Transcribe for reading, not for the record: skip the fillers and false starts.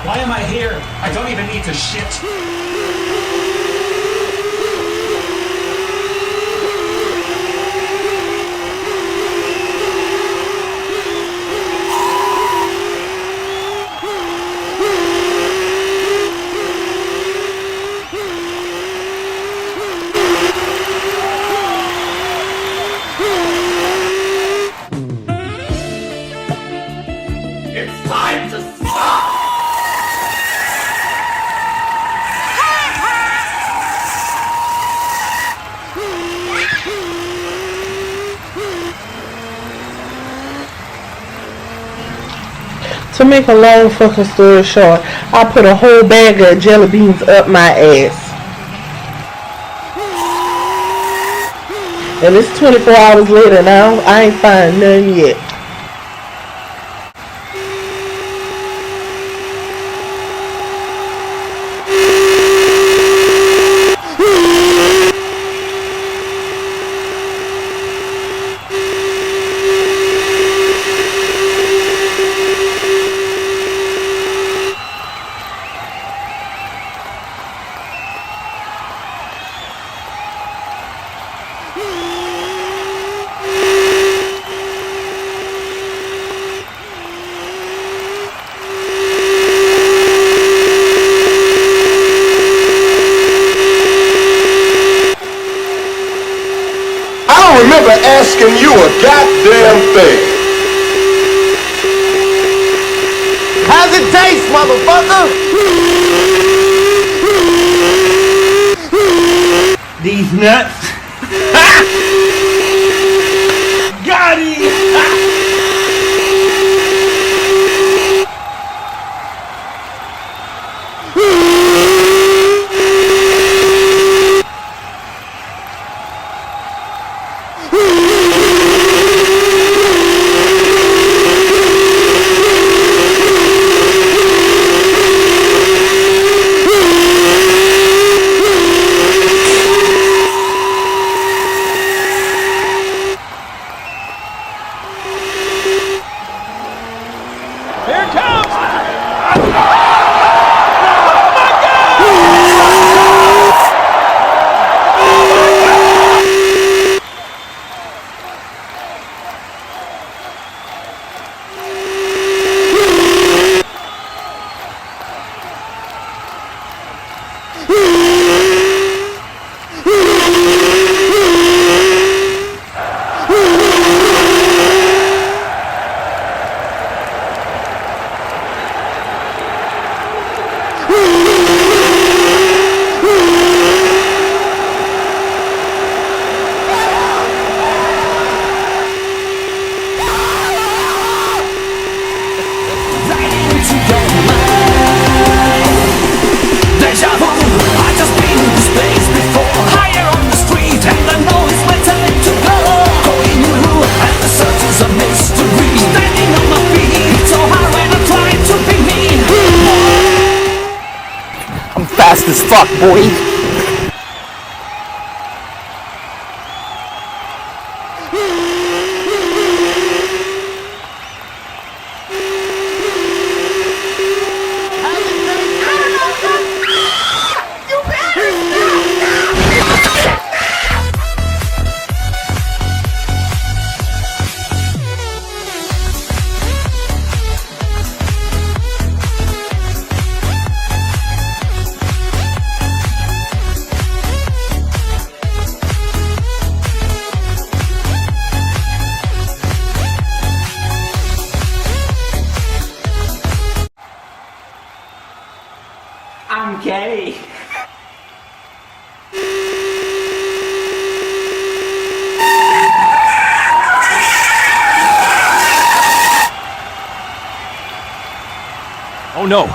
Why am I here? I don't even need to shit. It's time to stop! To make a long fucking story short, I put a whole bag of jelly beans up my ass. And it's 24 hours later now, I ain't find none yet. I don't remember asking you a goddamn thing. How's it taste, motherfucker? These nuts. Got it. Here it comes! Fast as fuck, boy. I'm gay. Oh no!